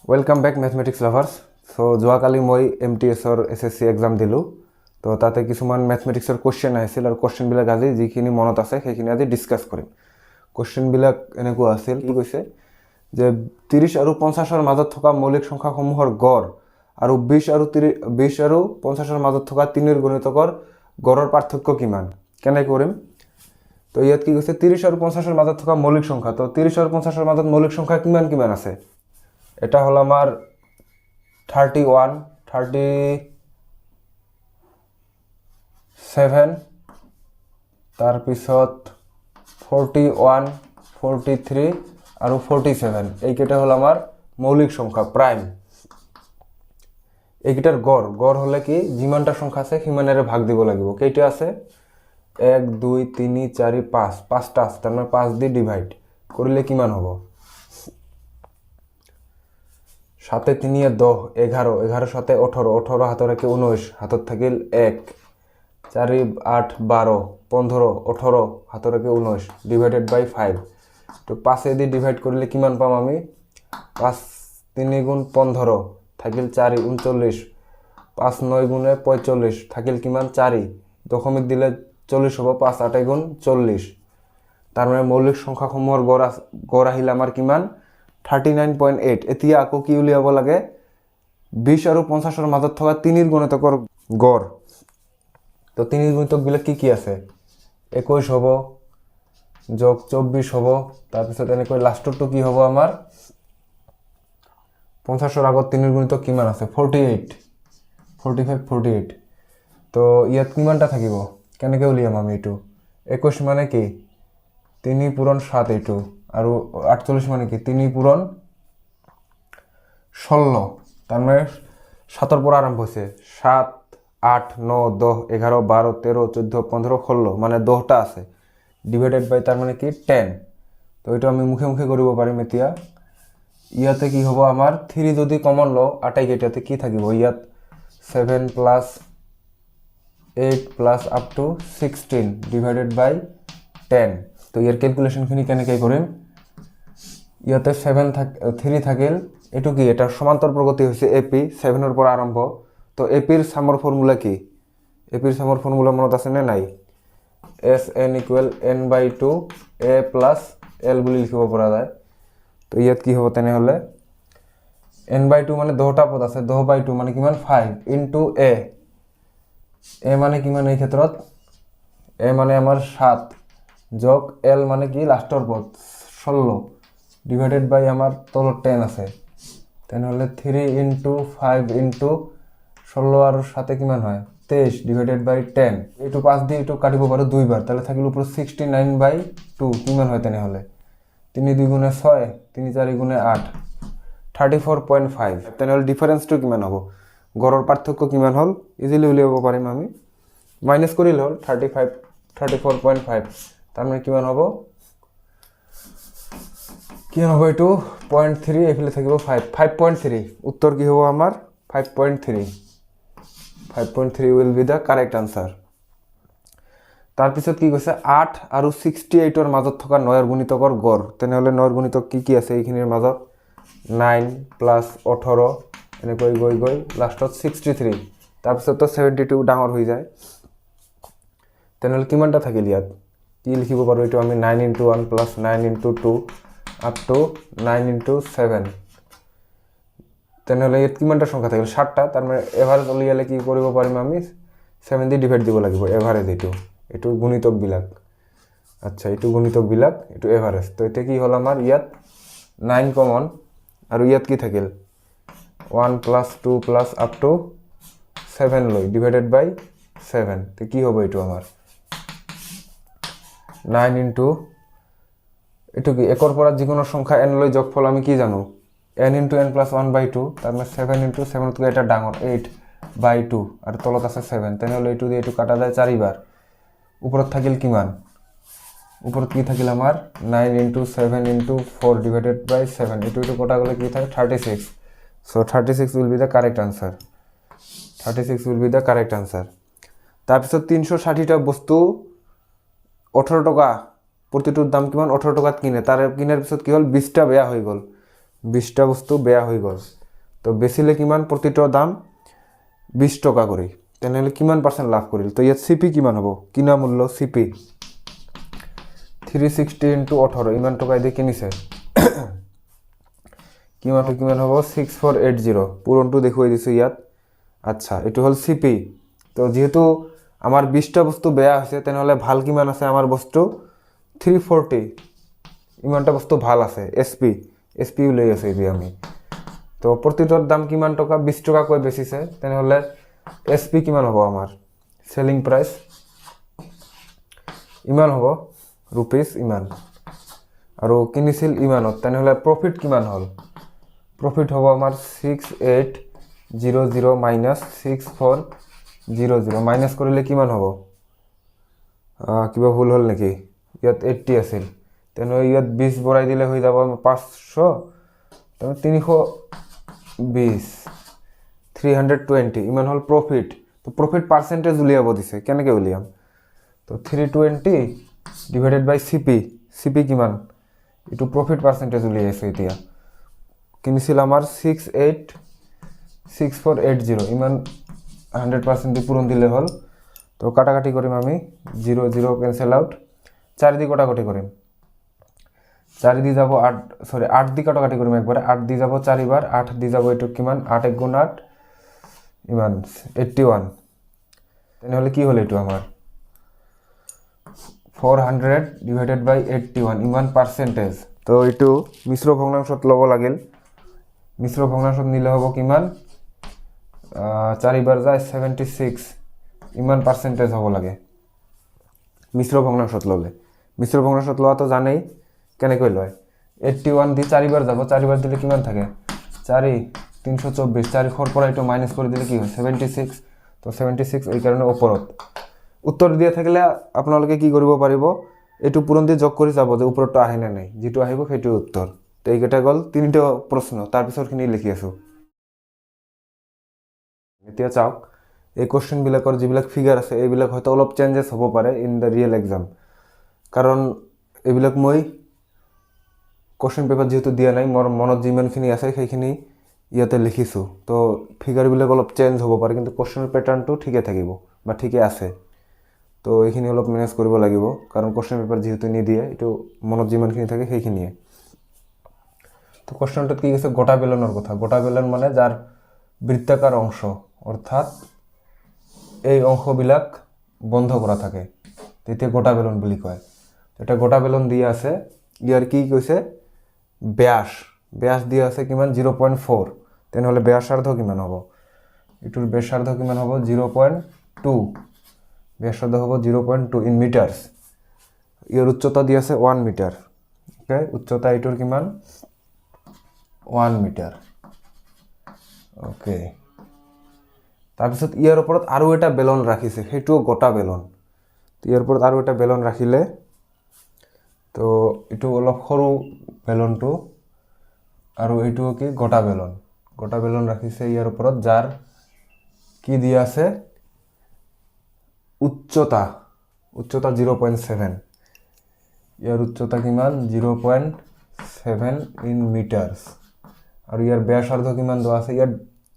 Welcome back mathematics lovers. যোৱাকালি মই MTSৰ SSC exam দিলোঁ। তো তাতে কিছুমান মেথমেটিক্সৰ কুৱেশ্যন আহিছিল আৰু কুৱেশ্যনবিলাক আজি যিখিনি মনত আছে সেইখিনি আজি ডিছকাছ কৰিম। কুৱেশ্যনবিলাক এনেকুৱা আছিল, কি কৈছে যে 30 আৰু 50ৰ মাজত থকা মৌলিক সংখ্যাসমূহৰ গড় আৰু 20 আৰু 50ৰ মাজত থকা 3ৰ গুণিতকৰ গড়ৰ পাৰ্থক্য কিমান, কেনে কৰিম? তো ইয়াত কি কৈছে 30 আৰু 50ৰ মাজত থকা মৌলিক সংখ্যা। তো 30 আৰু 50ৰ মাজত মৌলিক সংখ্যা কিমান কিমান আছে? এটা হল আমাৰ 31, 37, তাৰপিছত 41, 43 আৰু 47। এইকেইটা হল আমাৰ মৌলিক সংখ্যা প্ৰাইম। এইকেইটাৰ গড় হলে কি যিমানটা সংখ্যা আছে সিমানেৰে ভাগ দিব লাগিব। কেইটা আছে? 1 2 3 4 5, 5টা আছে, তার মানে 5 দিয়ে ডিভাইড করলে কিমান হব? 7 3 10, 11, 11 7 18, 18 হাতত রাখি 19, হাতত থাকিল 1, 4 8 12, 15, 18 হাতত রাখি 19 ডিভাইডেড বাই 5। তো 5 দিয়ে ডিভাইড করলে কিমান পাম আমি? 5 3 গুণ 15 থাকিল 4 39, 5 9 গুণে 45 থাকিল কিমান? 4, দশমিক দিলে 40 হব, 5 8 গুণ 40। তার মানে মৌলিক সংখ্যাসমূহৰ গড় আহিল আমাৰ কিমান? 39.8। এতিয়া আকৌ কি উলিয়াব লাগে? 20 আৰু 50ৰ মাজত থকা 3ৰ গুণিতকৰ গড়। তো 3ৰ গুণিতকবিলাক কি আছে? 21 হ'ব যোগ 24 হ'ব, তাৰপিছত এনেকৈ লাষ্টৰটো কি হ'ব আমাৰ? 50ৰ আগত 3ৰ গুণিতক কিমান আছে? 48, 45 48। তো ইয়াত কিমানটা থাকিব? কেনেকৈ উলিয়াম আমি এইটো? 21 মানে কি 3 পূৰণ 7 এইটো, আৰু 48 মানে কি 3 পূৰণ 16। তাৰ মানে 7ৰ পৰা আৰম্ভ হৈছে, 7 8 9 10 11 12 13 14 15 16, মানে 10টা আছে ডিভাইডেড বাই তার মানে কি 10। তো এইটো আমি মুখে মুখে কৰিব পাৰিম। এতিয়া ইয়াতে কি হ'ব আমাৰ? 3 যদি কমন লওঁ আটাইকেইটাতে কি থাকিব? ইয়াত 7 plus 8 plus up to 16 divided by 10। তো ইয়াৰ ক্যালকুলেশনখিনি কেনেকৈ কৰিম? ইয়াতে 3 থাকিল, এইটো কি? এটা সমান্তৰ প্ৰগতি হৈছে AP, 7ৰ পৰা আৰম্ভ। তো APৰ সামৰ ফৰ্মুলা কি? APৰ সামৰ ফৰ্মুলা মনত আছে নে নাই? SN = n/2 a plus l বুলি লিখিব পৰা যায়। তো ইয়াত কি হ'ব তেনেহ'লে? n/2 মানে 10টা পদ আছে, 10/2 মানে কিমান? 5 ইনটু a। a মানে কিমান এই ক্ষেত্ৰত? a মানে আমাৰ 7 যোগ l মানে কি লাষ্টৰ পদ 16 ডিভাইডেড বাই আমাৰ তলত 10 আছে। তেনেহ'লে 3 ইনটু 5 ইনটু 16 আৰু 7 কিমান হয়? 23 ডিভাইডেড বাই 10। এইটো 5 দিয়ে এইটো কাটিব পাৰোঁ 2 বাৰ, তাহলে থাকিল উপর 69/2 কিমান হয় তেনেহ'লে? 3 2 গুণে 6, 3 4 গুণে 8, 34.5। তেনেহ'লে ডিফারেন্সটো কিমান হ'ব? গড়ৰ পাৰ্থক্য কিমান হ'ল? ইজিলি উলিয়াব পাৰিম আমি, মাইনাস কৰিলে হ'ল 34.5। তার মানে কিমান হ'ব? কি হ'ব এইটো? 0.3, এইফালে থাকিব 5.3। উত্তৰ কি হ'ব আমাৰ? 5.3। 5.3 will be the correct answer. তাৰপিছত কি কৈছে? 8 আৰু 68ৰ মাজত থকা 9ৰ গুণিতকৰ গড়। তেনেহ'লে 9ৰ গুণিতক কি আছে এইখিনিৰ মাজত? 9 প্লাস 18 এনেকৈ গৈ গৈ লাষ্টত 63। তাৰপিছত তো 72 ডাঙৰ হৈ যায়। তেনেহ'লে কিমানটা থাকিল ইয়াত? কি লিখিব পাৰোঁ এইটো আমি? 9 × 1 প্লাস 9 × 2 আপ টু 9 × 7। তেনেহ'লে ইয়াত কিমানটা সংখ্যা থাকিল? 7টা। তাৰ মানে এভাৰেজ উলিয়ালে কি কৰিব পাৰিম আমি? 7 দি ডিভাইড দিব লাগিব এভাৰেজ। এইটো গুণিতকবিলাক। আচ্ছা, এইটো গুণিতকবিলাক, এইটো এভাৰেজ। তো এতিয়া কি হ'ল আমাৰ? ইয়াত 9 কমন, আৰু ইয়াত কি থাকিল? 1 প্লাস 2 প্লাস আপ টু 7 লৈ ডিভাইডেড বাই 7। তো কি হ'ব এইটো আমাৰ? 9 ইনটু এইটো কি? 1ৰ পৰা যিকোনো সংখ্যা n লৈ যোগফল আমি কি জানো? n × n + 1/2। তার মানে 7 × 7তকৈ এটা ডাঙৰ 8/2, আৰু তলত আছে 7। তেনেহ'লে এইটো দিয়ে এইটো কাটা যায় 4 বাৰ। ওপৰত থাকিল কিমান? ওপৰত কি থাকিল আমাৰ? 9 × 7 × 4 ডিভাইডেড বাই 7। এইটো কটা গ'লে কি থাকে? 36। So 36 will be the correct answer. 36 will be the correct answer. তাৰপিছত 360টা বস্তু 18 টকা, প্ৰতিটোৰ দাম কিমান? 18 টকাত কিনে। তাৰ কিনাৰ পিছত কি হ'ল? 20টা বেয়া হৈ গ'ল। 20টা বস্তু বেয়া হৈ গ'ল তো বেচিলে কিমান প্ৰতিটোৰ দাম 20 টকা কৰি তেনেহ'লে কিমান পাৰ্চেণ্ট লাভ কৰিল তো ইয়াত চিপি কিমান হ'ব কিনা মূল্য চিপি 360 × 18 ইমান টকা দি কিনিছে কিমানটো কিমান হ'ব 6480 পূৰণটো দেখুৱাই দিছোঁ ইয়াত আচ্ছা এইটো হ'ল চিপি তো যেহেতু আমাৰ 20টা বস্তু বেয়া হৈছে তেনেহ'লে ভাল কিমান আছে আমাৰ বস্তু 340 ইমানটা বস্তু ভাল আছে এসপি লৈ আছে এই আমি তো প্ৰতিটোৰ দাম কিমান টকা 20 টকা কৈ বেচিছে তেনেহ'লে এসপি কিমান হ'ব আমাৰ সেলিং প্ৰাইস ইমান হ'ব रुपीस ইমান আৰু কিনিছিল ইমানত তেনেহ'লে প্ৰফিট কিমান হ'ল প্ৰফিট হ'ব আমাৰ 6800 মাইনাস 6400 মাইনাস কৰিলে কিমান হ'ব কিবা ভুল হ'ল নেকি ইয়াত 80 আছিল তেনেহ'লে ইয়াত 20 বঢ়াই দিলে হৈ যাব 500 তেনে 320 320 ইমান হ'ল প্ৰফিট তো প্ৰফিট পাৰ্সেন্টেজ উলিয়াব দিছে কেনেকৈ উলিয়াম তো 320 divided by CP কিমান এটো প্রফিট পার্সেন্টেজ উলিয়াইছে এতিয়া কিনিছিল আমাৰ 6480 ইমান 100% দি পূৰণ দিলে হল তো কাটাকাটি কৰিম আমি 0 0 ক্যান্সেল আউট 4 দি কাটাকাটি কৰিম 4 দি যাব 8 সৰি 8 দি কাটাকাটি কৰিম একবারে 8 দি যাব 4 বার 8 দি যাব এটো কিমান 8 * 8 ইমান 81 তেনেহলে কি হল এটো আমাৰ 400 divided by 81 ইমান পার্সেন্টেজ তো এটো মিশ্র ভগ্নাংশত লব লাগিল মিশ্র ভগ্নাংশত নিলে হ'ব কিমান 4 বার যায় 76 ইমান পার্সেন্টেজ হ'ব লাগে মিশ্র ভগ্নাংশত ললে মিশ্র ভগ্নাংশত লওয়া তো জানেই কেনেকৈ লয় 81 দি 4 বার যাব 4 বার দিলে কিমান থাকে 4 324 4 খৰ পৰা এটো মাইনাস কৰি দিলে কি হয় 76 তো 76 এই কাৰণে ওপৰত উত্তৰ দিয়া থাকিলে আপোনালোকে কি কৰিব পাৰিব এটো পূৰণ দি যোগ কৰি যাব যে ওপৰটো আহে না নাই যেটো আহিব সেইটো উত্তৰ তো এইটা গল তিনিটা প্ৰশ্ন তাৰ পিছৰখিনি লিখি আছো এতিয়া চাওক এই কোশ্চেন বিলাকৰ যিবিলাক ফিগাৰ আছে এইবিলাক হয়তো অলপ চেঞ্জেস হ'ব পাৰে ইন দা ৰিয়েল এক্সাম কাৰণ এইবিলাক মই কোশ্চেন পেপাৰ যেহেতু দিয়া নাই মোৰ মনত যিমানখিনি আছে সেইখিনি ইয়াতে লিখিছো তো ফিগাৰ বিলাক অলপ চেঞ্জ হ'ব পাৰে কিন্তু কোশ্চেনৰ প্যাটাৰ্নটো ঠিকে থাকিব বা ঠিকে আছে তো এইখিনি অলপ মেনেজ কৰিব লাগিব কাৰণ কোশ্চেন পেপাৰ যেহেতু নিদিয়ে এটো মনত যিমানখিনি থাকে সেইখিনিয়ে তো কোশ্চেনটো কি আছে গোটা বেলনৰ কথা গোটা বেলন মানে যাৰ বৃত্তাকাৰ অংশ অৰ্থাৎ এই অংশবিলাক বন্ধ কৰা থাকে তেতিয়া গোটা বেলন বুলি কয় এটা গোটা বেলন দিয়া আছে ইয়াৰ কি কৈছে ব্যাস দিয়া আছে কিমান 0.4 তেনেহলে ব্যাসাৰ্ধ কিমান হ'ব এটোৰ ব্যাসাৰ্ধ কিমান হ'ব 0.2 ব্যাসার্ধ হবে 0.2 in meters ইয়ার উচ্চতা দিয়ে আছে 1 মিটার ওকে উচ্চতা এটোর কিমান 1 মিটার ওকে তাৰপিছত ইয়াৰ ওপৰত আৰু এটা বেলন ৰাখিছে হেটো গোটা বেলন তো ইয়াৰ ওপৰত আৰু এটা বেলন ৰাখিলে তো এটো অলপ সৰু বেলনটো আৰু এটো কি গোটা বেলন ৰাখিছে ইয়াৰ ওপৰত যাৰ কি দিয়া আছে উচ্চতা 0.7 ইয়াৰ উচ্চতা কিমান 0.7 ইন মিটাৰস আৰু ইয়াৰ ব্যাসাৰ্ধ কিমান দেওয়া আছে ইয়াৰ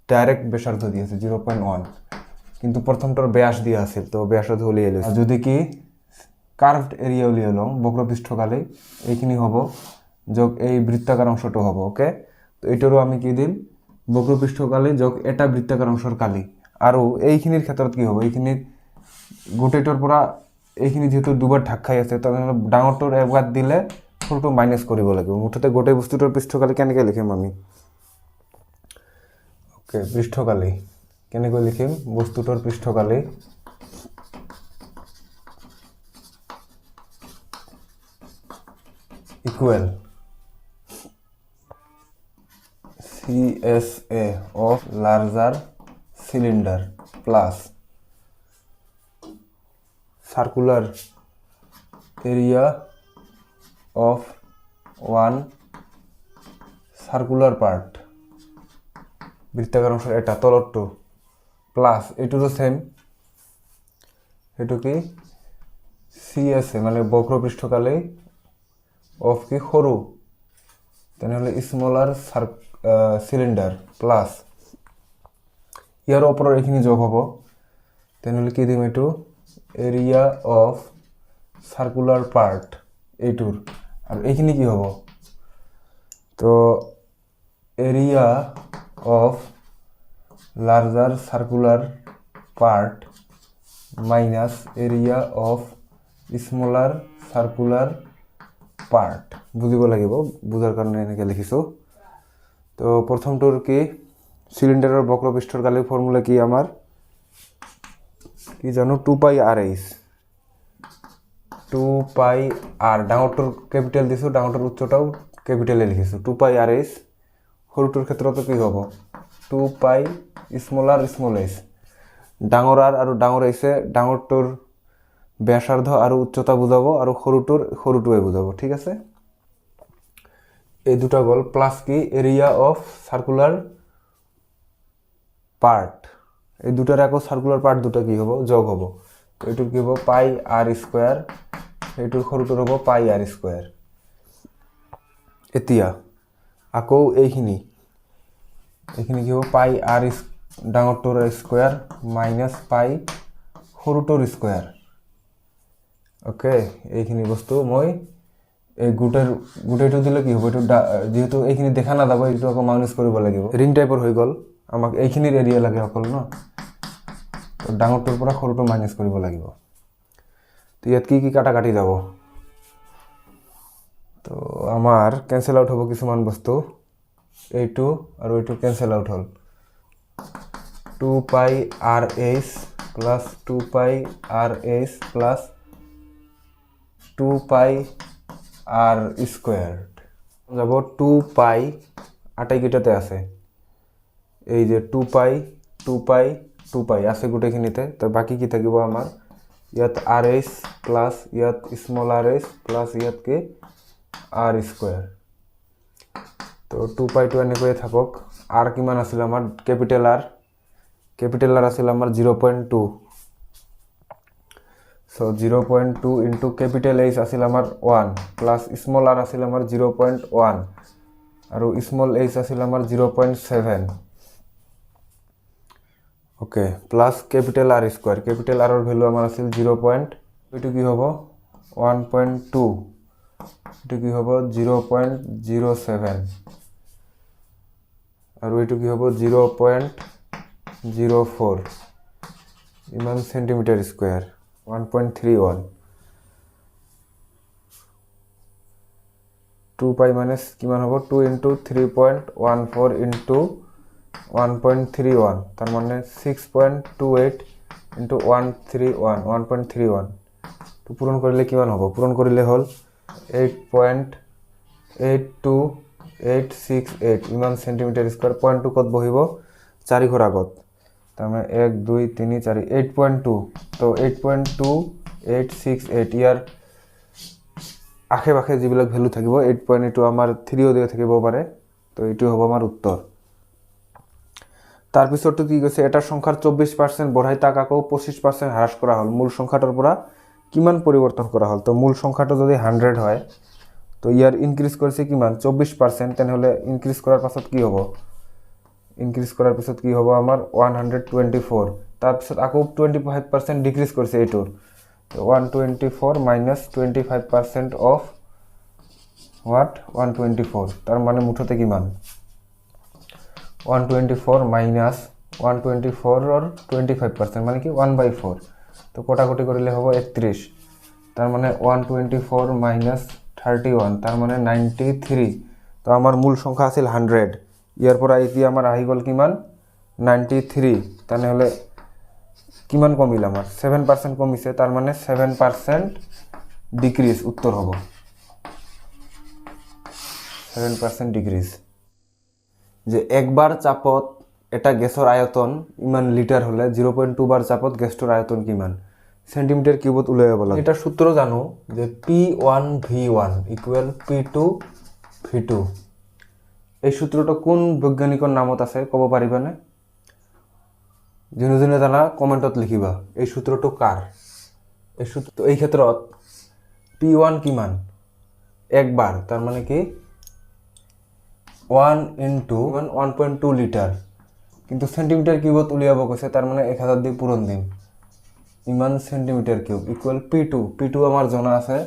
ডাইরেক্ট ব্যাসার্ধ দিয়েছে 0.1 কিন্তু প্রথমটার ব্যাস দিয়া আছে তো ব্যাসার্ধ উলিয়াই লৈছে যদি কি কার্ভড এরিয়া উলিয়াই লম বক্রপৃষ্ঠকালে এইখিনি হ'ব যোগ এই বৃত্তাকার অংশটো হ'ব ওকে তো এটারও আমি কি দিম বক্রপৃষ্ঠকালে যোগ এটা বৃত্তাকার অংশৰ কালি আৰু এইখিনিৰ ক্ষেত্ৰত কি হ'ব এইখিনিৰ গোটেইটোৰ পৰা এইখিনি যেহেতু দুবাৰ ঢাক খাই আছে তেনেহ'লে ডাঙৰটোৰ একবাৰ দিলে সৰুটো মাইনাস কৰিব লাগিব মুঠতে গোটেই বস্তুটোৰ পৃষ্ঠকালি কেনেকৈ লিখিম আমি ওকে পৃষ্ঠকালি কেনেকৈ লিখিম বস্তুটোৰ পৃষ্ঠকালি equal CSA of larger cylinder plus circular area of one circular part বৃত্তাকার অংশ এটা তলটো প্লাস এটুরও সেম এটু কি CSA মানে বক্রপৃষ্ঠকালে অফ কি সরু তেনেহ'লে স্মলাৰ চিলিণ্ডাৰ প্লাছ ইয়াৰ ওপৰৰ এইখিনি যোগ হ'ব, তেনেহ'লে কি দিম এইটো এৰিয়া অফ সাৰ্কুলাৰ পাৰ্ট এইটোৰ, আৰু এইখিনি কি হ'ব তো area of larger circular part minus area of smaller circular part বুজিব লাগিব, বুজাৰ কাৰণে এনেকৈ লিখিছোঁ। তো প্ৰথমটোৰ কি সিলিন্ডাৰৰ বক্ৰপৃষ্ঠৰ গালিৰ ফৰ্মুলা কি আমাৰ কি জানো 2πr/h 2πr ডাঙৰটোৰ ক্যাপিটেল দিছোঁ, ডাঙৰটোৰ উচ্চতাও ক্যাপিটেলে লিখিছোঁ 2πr/h, সৰুটোৰ ক্ষেত্ৰতো কি হ'ব 2π স্মলাৰ স্মল h, ডাঙৰ r আৰু ডাঙৰ h ডাঙৰটোৰ ব্যাসাৰ্ধ আৰু উচ্চতা বুজাব আৰু সৰুটোৱে বুজাব, ঠিক আছে। এই দুটা গ'ল প্লাস কি এরিয়া অফ সার্কুলার পার্ট, এই দুটার আকৌ সার্কুলার পার্ট দুটা কি হ'ব যোগ হ'ব, তো এইটোৰ কি হ'ব πr², এইটোৰ সৰুটোৰ হ'ব πr²। এতিয়া আকৌ এইখিনি কি হ'ব πr ডাঙৰটোৰ স্কয়াৰ মাইনাস π সৰুটোৰ স্কয়াৰ। ওকে, এইখিনি বস্তু মই এই গোটেইটো দিলে কি হ'ব, এইটো যেহেতু এইখিনি দেখা নাযাব এইটো আকৌ মাইনাস কৰিব লাগিব, ৰিং টাইপৰ হৈ গ'ল, আমাক এইখিনিৰ এৰিয়া লাগে অকল ন, তো ডাঙৰটোৰ পৰা সৰুটো মাইনাস কৰিব লাগিব। তো ইয়াত কি কাটি যাব, তো আমাৰ কেনসেল আউট হ'ব কিছুমান বস্তু, এইটো আৰু এইটো কেনসেল আউট হ'ল 2πr/h plus 2πr/h plus 2πr² যাব 2π আটাইকেইটাতে আছে, এই যে 2π আছে গোটেইখিনিতে, তো বাকি কি থাকিব আমাৰ ইয়াত rh প্লাস ইয়াত স্মল rh প্লাস ইয়াত কি r², তো 2πটো এনেকৈয়ে থাকক। r কিমান আছিল আমাৰ ক্যাপিটেল r আছিল আমাৰ 0.2, সো 0.2 ইনটু ক্যাপিটেল H আছিল আমাৰ 1 প্লাস স্মল r আছিল আমাৰ 0.1 আৰু স্মল h আছিল আমাৰ 0.7, okay, plus capital r², capital r ৰ ভ্যালু আমাৰ আছিল 0. এইটো কি হ'ব 1.2, এইটো কি হ'ব 0.07 আৰু এইটো কি হ'ব 0.04 ইমান সেন্টিমিটার স্কয়ার 1.31, 2π মাইনাস কিমান হ'ব 2 ইনটু 3.14 ইনটু 1.31, তার মানে 6.28 ইনটু 131 তো পূরণ কৰিলে কিমান হ'ব, পূৰণ কৰিলে হ'ল 8.82868 ইমান সেন্টিমিটাৰ স্কয়াৰ, পয়েন্টটো কত বহিব 4 ঘৰ আগত, তার মানে 1 2 3 4 8.2, তো 8.2868 ইয়াৰ আশে পাশে যিবিলাক ভ্যালু থাকিব 8.8 আমাৰ 3 দিয়ে থাকিব পাৰে, তো এইটো হ'ব আমাৰ উত্তৰ। তাৰ পিছৰটো কি কৈছে এটা সংখ্যাৰ 24% বঢ়াই তাক আকৌ 25% হ্ৰাস কৰা হ'ল, মূল সংখ্যাটোৰ পৰা কিমান পৰিৱৰ্তন কৰা হ'ল, তো মূল সংখ্যাটো যদি 100 হয় তো ইয়াৰ ইনক্ৰিজ কৰিছে কিমান 24%, তেনেহলে ইনক্ৰিজ কৰাৰ পাছত কি হ'ব, ইনক্ৰিজ কৰাৰ পিছত কি হ'ব আমাৰ 124, তাৰ পিছত আকৌ 25% ডিক্ৰিজ কৰিছে এইটোৰ, তো 124 মাইনাস 25% অফ হোৱাট 124, তাৰ মানে মুঠতে কিমান 124 মাইনাস 124 और 25% মানে কি 1/4, তো কটাকটি কৰিলে হ'ব 31, তাৰ মানে 124 মাইনাস 31 তাৰ মানে 93, তো আমাৰ মূল সংখ্যা আছিল 100, ইয়াৰ পৰা এতিয়া আমাৰ আহি গ'ল কিমান 93, তাহলে কিমান কমিল আমাৰ 7% কমিছে, তাৰ মানে 7% ডিক্ৰিজ উত্তৰ হ'ব 7% ডিক্ৰিজ। যে একবাৰ চাপত এটা গ্যাসৰ আয়তন ইমান লিটাৰ হলে 0.2 বাৰ চাপত গ্যাসটোৰ আয়তন কিমান সেন্টিমিটাৰ কিউবত উলাই যাব লাগে। এটা সূত্ৰ জানো যে P1V1 ইকুয়াল P2V2, এই সূত্ৰটা কোন বৈজ্ঞানিকৰ নামত আছে ক'ব পাৰিবানে? যোনে যোনে জানা কমেন্টত লিখিবা এই সূত্ৰটো কাৰ। এই সূত্ৰ এই ক্ষেত্ৰত P1 কিমান একবাৰ, তাৰ মানে কি 1 লিটাৰ কিন্তু চেণ্টিমিটাৰ কিউবত উলিয়াব কৈছে তাৰ মানে 1000 দি পূৰণ দিম ইমান চেণ্টিমিটাৰ কিউব ইকুৱেল P2 আমাৰ জনা আছে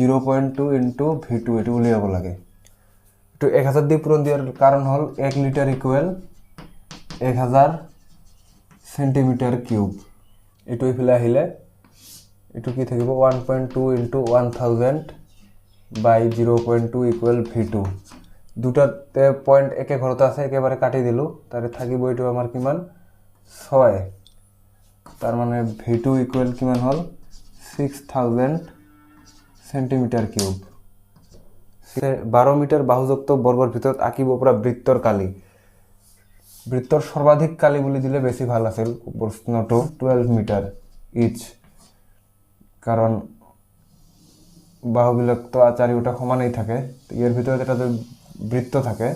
0.2 ইনটু V2 এটো উলিয়াব লাগে তো 1000 দি পূৰণ দিয়াৰ কাৰণ হল 1 লিটাৰ ইকুৱেল 1000 সেন্টিমিটার কিউব এটো ইফালে আহিলে এটো কি থাকিব 1.2 ইনটু 1000 বাই 0.2 ইকুৱেল V2 দুটাতে পয়েন্ট একে ঘৰতে আছে একেবাৰে কাটি দিলু তাৰে থাকিব এটো আমাৰ কিমান 6 তাৰ মানে V2 ইকুৱেল কিমান হল 6000 সেন্টিমিটাৰ কিউব 12 মিটাৰ বাহুযুক্ত বৰ্গৰ ভিতৰত আঁকিব পৰা বৃত্তৰ কালি বৃত্তৰ সৰ্বাধিক কালি বুলি দিলে বেছি ভাল আছিল প্ৰশ্নটো 12 মিটাৰ ইচ কাৰণ বাহুবিলাক তো চাৰিওটা সমানেই থাকে ইয়াৰ ভিতৰত এটা বৃত্ত থাকে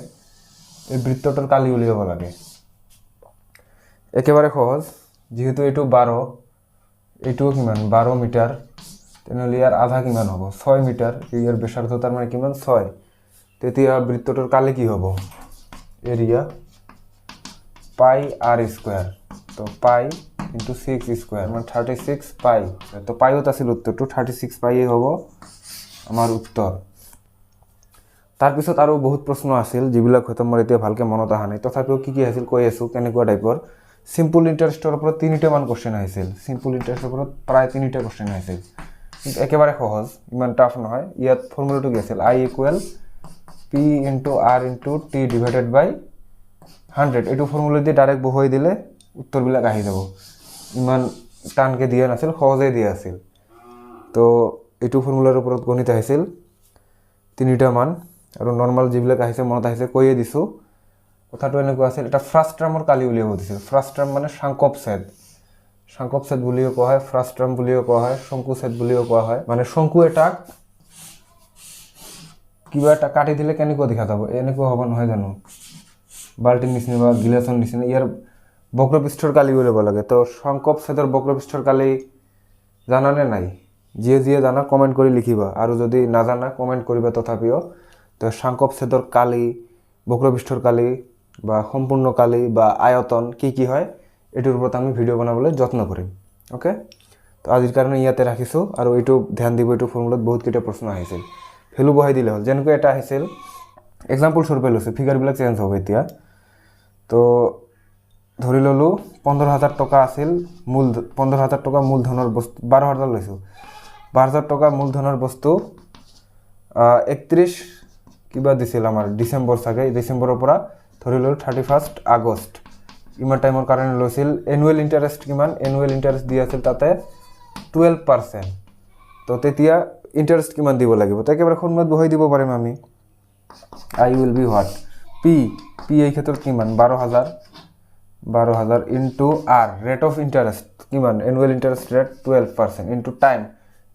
এই বৃত্তটোৰ কালি উলিয়াব লাগে একেবাৰে সহজ যেহেতু এটো 12 এটো কিমান 12 মিটাৰ তেনেহলে ইয়াৰ আধা কিমান হ'ব 6 মিটাৰ ইয়াৰ ব্যাসাৰ্ধ তাৰ মানে কিমান 6 তেতিয়া বৃত্তটোৰ কালি কি হ'ব এৰিয়া পাই r স্কয়াৰ তো পাই ইনটু 6 স্কয়াৰ মানে 36 পাই তো পাইও আছিল উত্তৰটো 36 পাই হ'ব আমাৰ উত্তৰ তাৰ পিছত আৰু বহুত প্ৰশ্ন আছিল যিবিলাক হয়তো মোৰ এতিয়া ভালকে মনত আহা নাই তথাপিও কি আছিল কৈ আছো কেনেকুৱা টাইপৰ সিম্পল ইন্টাৰেস্টৰ ওপৰত তিনিটা মান কোশ্চেন আহিছিল সিম্পল ইন্টাৰেস্টৰ ওপৰত প্ৰায় তিনিটা কোশ্চেন আহিছিল একেবাৰে সহজ ইমান টাফ নহয় ইয়াত ফৰ্মুলাটো কি আছিল I equal P into R into T divided by 100 এটো ফর্মুলা দিয়ে ডাইরেক্ট বহাই দিলে উত্তরবিলাক আহি যাব ইমান টানকে দিয়া নাছিল সহজে দিয়া আছিল তো এটো ফৰ্মুলাৰ ওপৰত গণিত আহিছিল তিনিটা মান আৰু নৰমাল যিবিলাক আহিছে মনত আহিছে কৈয়ে দিছো কথাটো এনেকুৱা আছিল এটা ফ্ৰাষ্ট্ৰামৰ কালি উলিয়াব দিছিল ফ্ৰাষ্ট্ৰাম মানে শাংকপছেদ বুলিও কোৱা হয় ফ্ৰাষ্ট্ৰাম বুলিও কোৱা হয় শঙ্কুছেদ বুলিও কোৱা হয় মানে শঙ্কু এটা কিবা এটা কাটি দিলে কেনেকুৱা দেখা যাব এনেকুৱা হ'ব নহয় জানো বাল্টিৰ নিচিনা বা গিলাসৰ নিচিনা ইয়াৰ বক্ৰপৃষ্ঠৰ কালি উলিয়াব লাগে তো শঙ্কপছেদৰ বক্ৰপৃষ্ঠৰ কালি জানানে নাই যিয়ে জানা কমেন্ট কৰি লিখিবা আৰু যদি নাজানা কমেন্ট কৰিবা তথাপিও তো শঙ্কপছেদৰ কালি বক্ৰপৃষ্ঠৰ কালি বা সম্পূৰ্ণ কালি বা আয়তন কি হয় এটোৰ ওপৰত আমি ভিডিও বনাবলৈ যত্ন কৰিম ওকে তো আজিৰ কাৰণে ইয়াতে ৰাখিছো আৰু এটো ধ্যান দিব এটো ফৰ্মুলাত বহুত কেইটা প্ৰশ্ন আহিছিল ভ্যালু বহাই দিলে হল যেনকৈ এটা আহিছিল এক্সাম্পল স্বৰূপে লৈছো ফিগাৰবিলাক চেঞ্জ হ'ব এতিয়া তো ধৰি ললো 15000 টকা আছিল মূল 15000 টকা মূলধনৰ বস্তু 12000 লৈছো 12000 টকা মূলধনৰ বস্তু 31 কিবা দিছিল আমাৰ ডিসেম্বৰ সাগে ডিসেম্বৰৰ পৰা ধৰি ললো 31 আগষ্ট ইমান টাইমৰ কাৰণে লৈছিল এনুৱেল ইন্টাৰেষ্ট কিমান এনুৱেল ইন্টাৰেষ্ট দি আছিল তাতে 12% তো তেতিয়া ইন্টাৰেস্ট কিমান দিব লাগিব তো একেবাৰে ফৰ্মুলাত বহাই দিব পাৰিম আমি I will be what P এই ক্ষেত্ৰত কিমান 12000 into R rate of interest কিমান এনুৱেল ইন্টাৰেস্ট ৰেট 12% ইনটু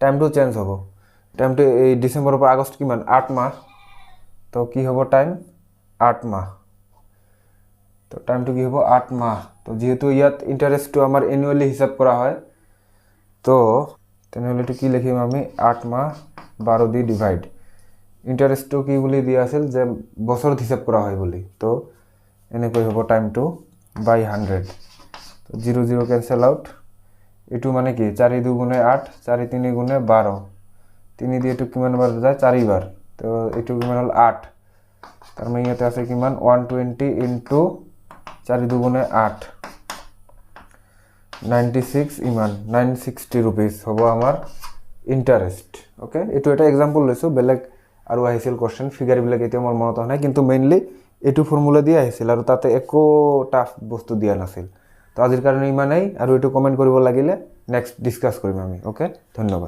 টাইমটো চেঞ্জ হ'ব টাইমটো এই ডিসেম্বৰৰ পৰা আগষ্ট কিমান 8 মাহ তো কি হ'ব টাইম 8 মাহ তো টাইমটো কি হ'ব 8 মাহ তো যেহেতু ইয়াত ইন্টারেস্টটো আমাৰ এনুৱেলি হিসাব কৰা হয় তো তেনেহলে তো কি লিখিম আমি 8 মাহ 12 দি ডিভাইড ইন্টারেস্টটো কি বুলি দিয়া আছিল যে বছৰত হিসাব কৰা হয় বুলি তো এনেকৈ হ'ব টাইমটো বাই 100 তো 0 ক্যান্সেল আউট এটো মানে কি 4 2 গুণে 8 4 3 গুণে 12 3 দিয়ে এটো কিমান বার যায় 4 বার তো এটো কিমান হল 8 তার মানে ইয়াতে আছে কিমান 120 ইনটু 4 2 গুণে 8 96 ইমান 960 रुपीस হ'ব আমাৰ ইন্টাৰেস্ট ওকে এটো এটা एग्जांपल লৈছো বেলেগ আৰু আহিছিল কোশ্চেন ফিগাৰ বিলাক এতিয়া মোৰ মনত নাই কিন্তু মেইনলি এটো ফৰ্মুলা দিয়া আহিছিল আৰু তাতে একো টাফ বস্তু দিয়া নাছিল তো আজিৰ কাৰণে ইমানেই আৰু এটো কমেন্ট কৰিব লাগিলে নেক্সট ডিসকাস কৰিম আমি ওকে ধন্যবাদ